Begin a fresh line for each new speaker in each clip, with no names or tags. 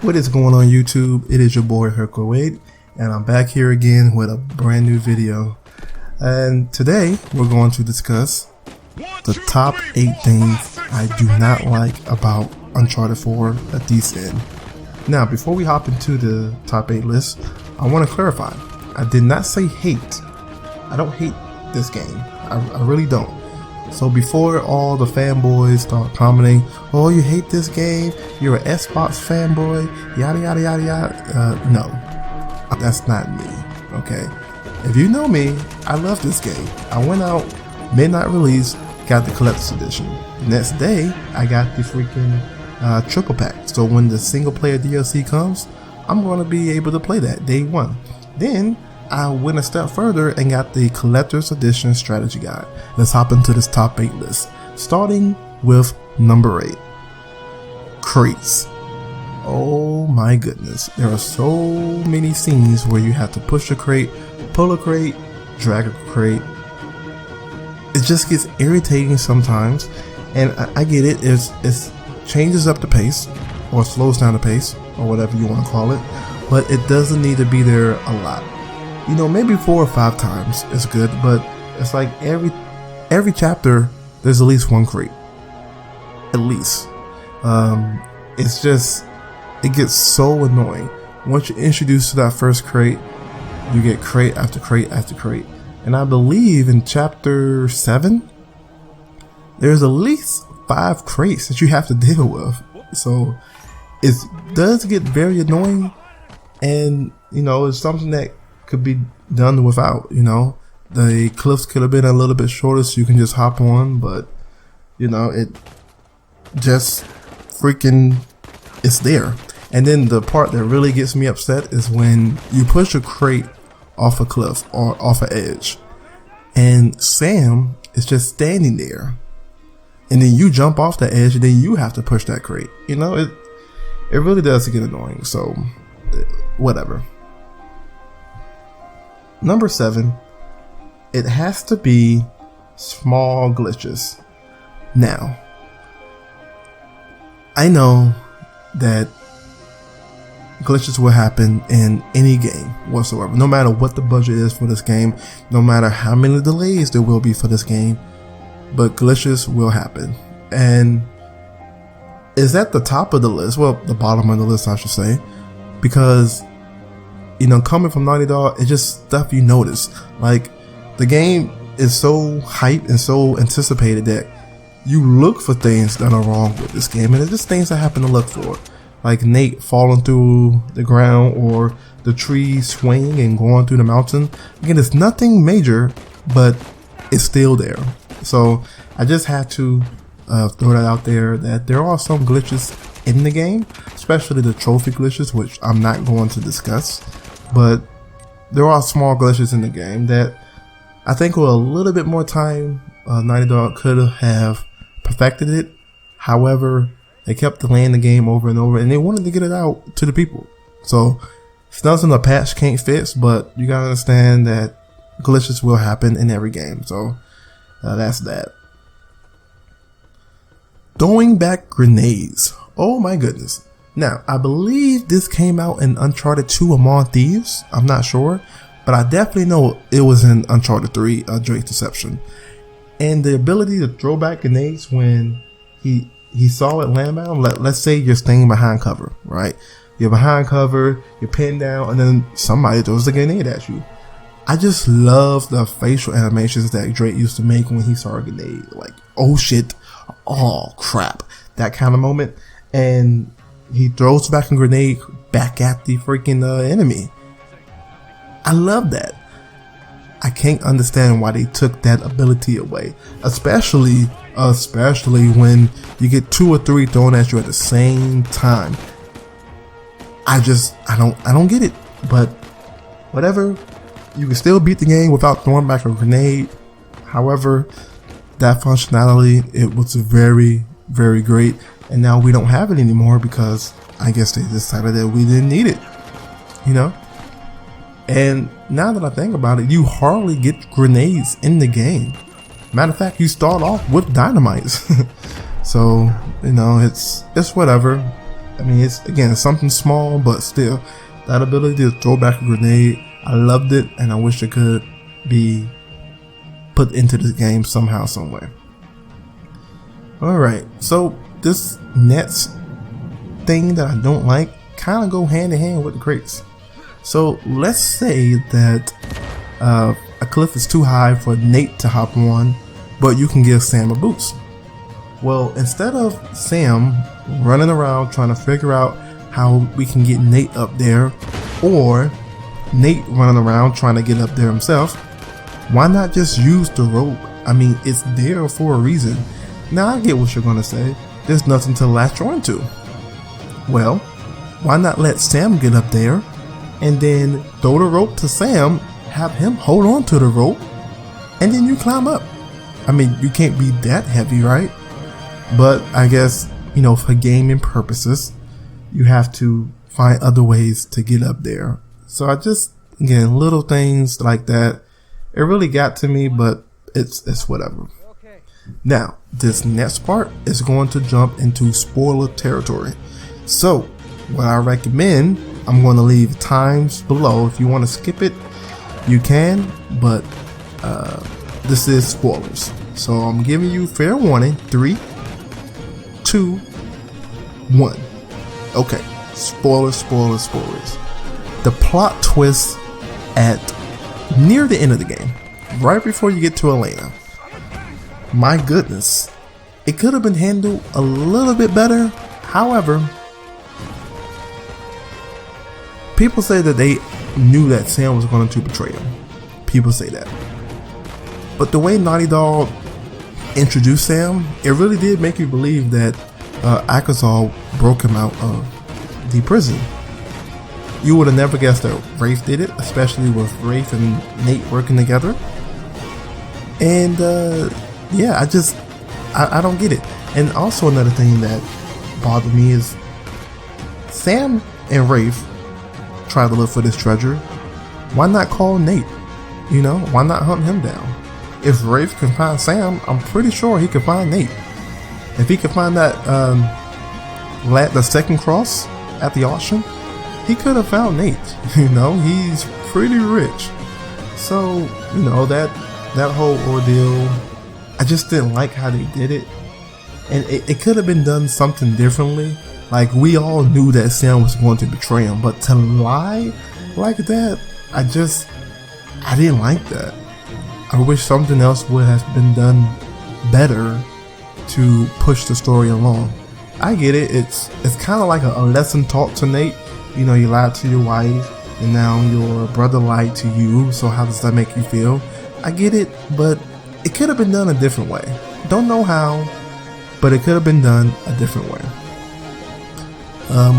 What is going on YouTube? It is your boy Herco Wade, and I'm back here again with a brand new video. And today we're going to discuss the top 8 things I do not like about Uncharted 4 at this end. Now, before we hop into the top 8 list, I want to clarify. I did not say hate. I don't hate this game. I really don't. So before all the fanboys start commenting, oh, you hate this game, you're an Xbox fanboy, yada yada yada yada, no, that's not me, okay? If you know me, I love this game. I went out, midnight release, got the collector's edition. Next day, I got the freaking triple pack. So when the single player DLC comes, I'm going to be able to play that day one. Then I went a step further and got the collector's edition strategy guide. Let's hop into this top 8 list, starting with number 8, crates. Oh my goodness, there are so many scenes where you have to push a crate, pull a crate, drag a crate. It just gets irritating sometimes, and I get it. It changes up the pace or slows down the pace or whatever you want to call it, but it doesn't need to be there a lot. You know, maybe 4 or 5 times is good, but it's like every chapter there's at least one crate. At least. It's just, it gets so annoying. Once you're introduced to that first crate, you get crate after crate after crate. And I believe in chapter 7, there's at least 5 crates that you have to deal with. So it does get very annoying, and you know, it's something that could be done without. You know, the cliffs could have been a little bit shorter so you can just hop on, but you know, it just freaking, it's there. And then the part that really gets me upset is when you push a crate off a cliff or off an edge and Sam is just standing there, and then you jump off the edge and then you have to push that crate. You know, it really does get annoying. So whatever. Number 7, it has to be small glitches. Now, I know that glitches will happen in any game whatsoever, no matter what the budget is for this game, no matter how many delays there will be for this game, but glitches will happen. And is at the top of the list, well, the bottom of the list I should say, because you know, coming from Naughty Dog, it's just stuff you notice. Like, the game is so hyped and so anticipated that you look for things that are wrong with this game, and it's just things I happen to look for. Like Nate falling through the ground, or the tree swaying and going through the mountain. Again, it's nothing major, but it's still there. So I just had to throw that out there, that there are some glitches in the game, especially the trophy glitches, which I'm not going to discuss. But there are small glitches in the game that I think with a little bit more time, Naughty Dog could have perfected it. However, they kept delaying the game over and over, and they wanted to get it out to the people. So it's nothing a patch can't fix, but you gotta understand that glitches will happen in every game. So that's that. Throwing back grenades. Oh my goodness. Now, I believe this came out in Uncharted 2 Among Thieves. I'm not sure, but I definitely know it was in Uncharted 3, Drake's Deception. And the ability to throw back grenades when he saw it land down. Let's say you're staying behind cover, right? You're behind cover, you're pinned down, and then somebody throws a grenade at you. I just love the facial animations that Drake used to make when he saw a grenade. Like, oh shit, oh crap, that kind of moment. And he throws back a grenade back at the freaking enemy. I love that. I can't understand why they took that ability away, especially when you get 2 or 3 thrown at you at the same time. I don't get it. But whatever, you can still beat the game without throwing back a grenade. However, that functionality, it was very, very great. And now we don't have it anymore because I guess they decided that we didn't need it, you know? And now that I think about it, you hardly get grenades in the game. Matter of fact, you start off with dynamites. So, you know, it's whatever. I mean, it's again something small, but still, that ability to throw back a grenade, I loved it, and I wish it could be put into this game somehow, some way. Alright, so this next thing that I don't like kind of go hand in hand with the crates. So let's say that a cliff is too high for Nate to hop on, but you can give Sam a boost. Well, instead of Sam running around trying to figure out how we can get Nate up there, or Nate running around trying to get up there himself, why not just use the rope? I mean, it's there for a reason. Now I get what you're gonna say. There's nothing to latch on to. Well, why not let Sam get up there and then throw the rope to Sam, have him hold on to the rope, and then you climb up. I mean, you can't be that heavy, right? But I guess, you know, for gaming purposes, you have to find other ways to get up there. So I just, again, little things like that, it really got to me, but it's whatever. Now, this next part is going to jump into spoiler territory. So, what I recommend, I'm going to leave times below. If you want to skip it, you can, but this is spoilers. So, I'm giving you fair warning. 3, 2, 1. Okay, spoilers, spoilers, spoilers. The plot twist at near the end of the game, right before you get to Elena. My goodness, it could have been handled a little bit better. However, people say that they knew that Sam was going to betray him. People say that. But the way Naughty Dog introduced Sam, it really did make you believe that Akazal broke him out of the prison. You would have never guessed that Rafe did it, especially with Rafe and Nate working together. And yeah, I don't get it. And also another thing that bothered me is Sam and Rafe try to look for this treasure. Why not call Nate? You know, why not hunt him down? If Rafe can find Sam, I'm pretty sure he can find Nate. If he could find that the second cross at the auction, he could have found Nate. You know, he's pretty rich. So, you know, that whole ordeal, I just didn't like how they did it. And it could have been done something differently. Like, we all knew that Sam was going to betray him, but to lie like that, I didn't like that. I wish something else would have been done better to push the story along. I get it. It's kind of like a lesson taught to Nate. You know, you lied to your wife, and now your brother lied to you. So how does that make you feel? I get it, but it could have been done a different way. Don't know how, but it could have been done a different way.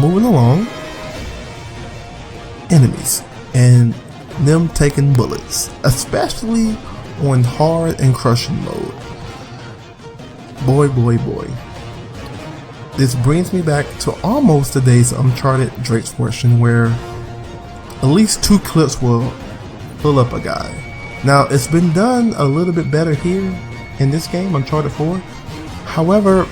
Moving along, enemies and them taking bullets, especially on hard and crushing mode. Boy, boy, boy. This brings me back to almost the days of Uncharted Drake's portion, where at least 2 clips will fill up a guy. Now, it's been done a little bit better here in this game, Uncharted 4. However,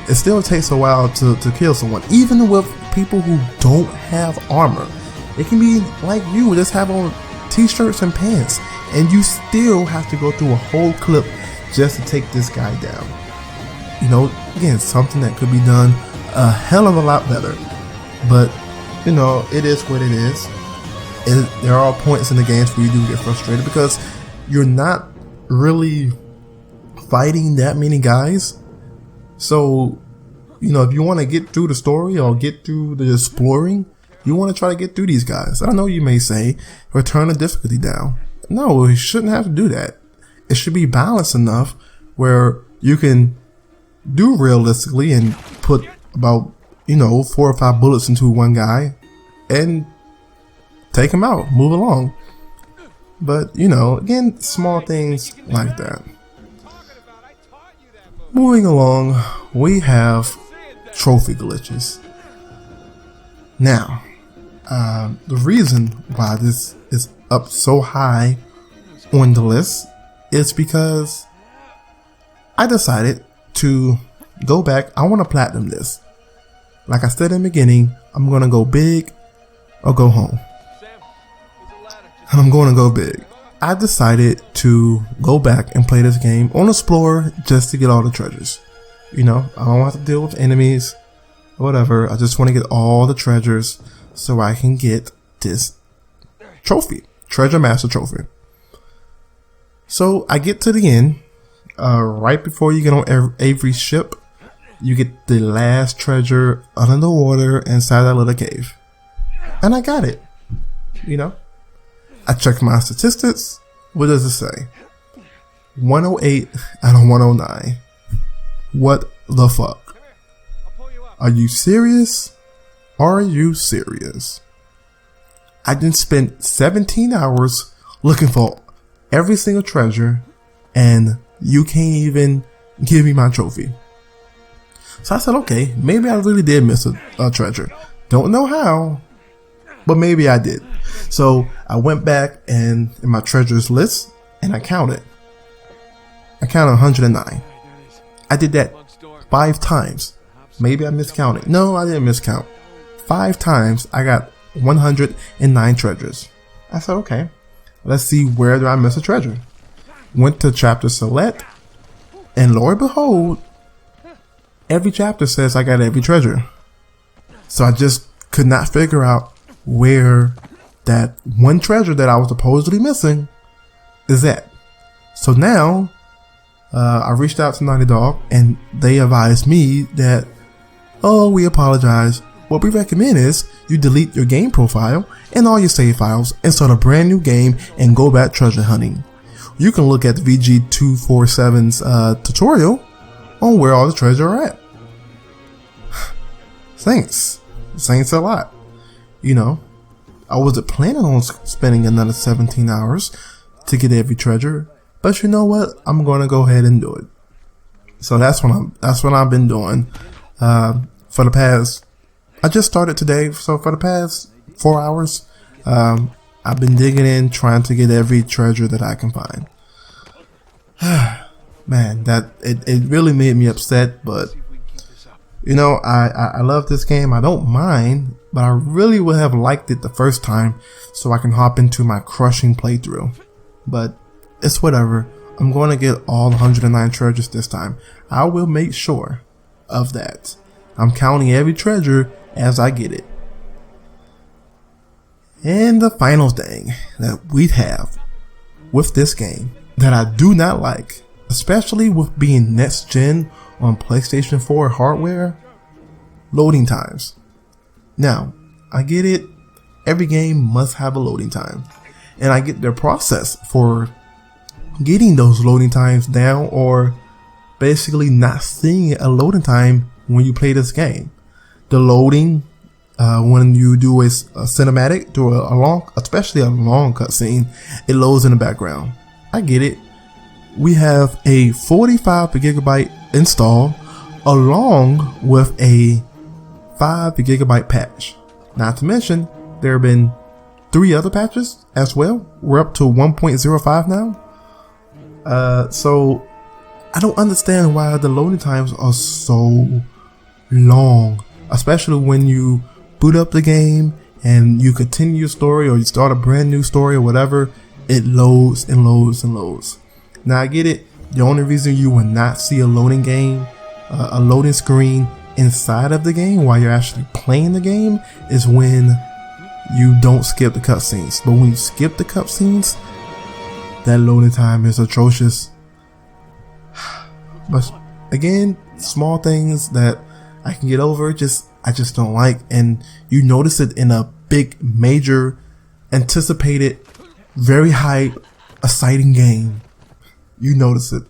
it still takes a while to kill someone, even with people who don't have armor. It can be like you, just have on t-shirts and pants, and you still have to go through a whole clip just to take this guy down. You know, again, something that could be done a hell of a lot better. But, you know, it is what it is. There are points in the games where you do get frustrated because you're not really fighting that many guys. So, you know, if you want to get through the story or get through the exploring, you want to try to get through these guys. I know you may say, turn the difficulty down. No, you shouldn't have to do that. It should be balanced enough where you can do realistically and put about, you know, 4 or 5 bullets into one guy and take him out, move along. But, you know, again, small things like that. Moving along, we have trophy glitches. Now, the reason why this is up so high on the list is because I decided to go back. I want to platinum this. like I said in the beginning, I'm going to go big or go home. And I'm going to go big. I decided to go back and play this game on Explorer just to get all the treasures. You know, I don't have to deal with enemies or whatever. I just want to get all the treasures so I can get this trophy, Treasure Master Trophy. So I get to the end, right before you get on Avery's ship, you get the last treasure under the water inside that little cave. And I got it. You know, I checked my statistics. What does it say? 108 out of 109. What the fuck? Are you serious? Are you serious? I didn't spend 17 hours looking for every single treasure, and you can't even give me my trophy. So I said, okay, maybe I really did miss a treasure. Don't know how, but maybe I did. So I went back and in my treasures list and I counted. I counted 109. I did that 5 times. Maybe I miscounted. No, I didn't miscount. 5 times I got 109 treasures. I said, okay, let's see, where do I miss a treasure? Went to chapter select, and lo and behold, every chapter says I got every treasure. So I just could not figure out where that one treasure that I was supposedly missing is at. So now I reached out to Naughty Dog and they advised me that, oh, we apologize. What we recommend is you delete your game profile and all your save files and start a brand new game and go back treasure hunting. You can look at the VG247's tutorial on where all the treasure are at. Thanks a lot. You know, I wasn't planning on spending another 17 hours to get every treasure, but you know what? I'm going to go ahead and do it. So that's what I've been doing for the past. I just started today, so for the past 4 hours, I've been digging in, trying to get every treasure that I can find. Man, it really made me upset, but you know, I love this game. I don't mind, but I really would have liked it the first time so I can hop into my crushing playthrough. But it's whatever. I'm going to get all 109 treasures this time. I will make sure of that. I'm counting every treasure as I get it. And the final thing that we have with this game that I do not like, especially with being next gen on PlayStation 4 hardware, loading times. Now, I get it. Every game must have a loading time. And I get their process for getting those loading times down, or basically not seeing a loading time when you play this game. The loading, when you do a cinematic, do a long, especially a long cutscene, it loads in the background. I get it. We have a 45 gigabyte install along with a 5 gigabyte patch. Not to mention, there have been 3 other patches as well. We're up to 1.05 now. So I don't understand why the loading times are so long, especially when you boot up the game and you continue your story or you start a brand new story or whatever. It loads and loads and loads. Now I get it. The only reason you will not see a loading screen inside of the game while you're actually playing the game is when you don't skip the cutscenes. But when you skip the cutscenes, that loading time is atrocious. But again, small things that I can get over. I just don't like, and you notice it in a big, major, anticipated, very high, exciting game. You notice it.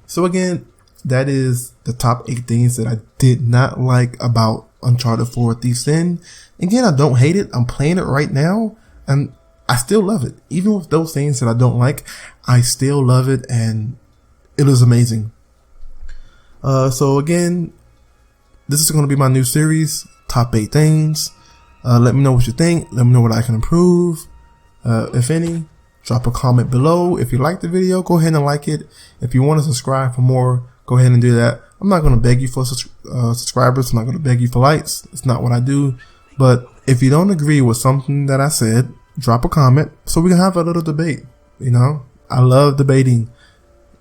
So again, that is the top 8 things that I did not like about Uncharted 4 Thief's End. Again, I don't hate it. I'm playing it right now and I still love it. Even with those things that I don't like, I still love it and it is amazing. So again, this is going to be my new series, top 8 things. Let me know what you think. Let me know what I can improve, if any. Drop a comment below. If you like the video, go ahead and like it. If you want to subscribe for more, go ahead and do that. I'm not going to beg you for subscribers. I'm not going to beg you for likes. It's not what I do. But if you don't agree with something that I said, drop a comment so we can have a little debate. You know, I love debating,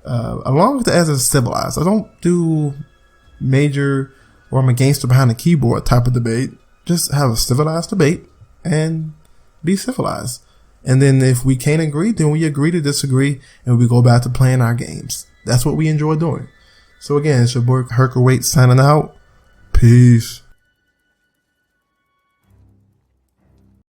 as long as it's civilized. I don't do major or I'm a gangster behind the keyboard type of debate. Just have a civilized debate and be civilized. And then if we can't agree, then we agree to disagree and we go back to playing our games. That's what we enjoy doing. So again, it's your boy Herkerweight signing out. Peace.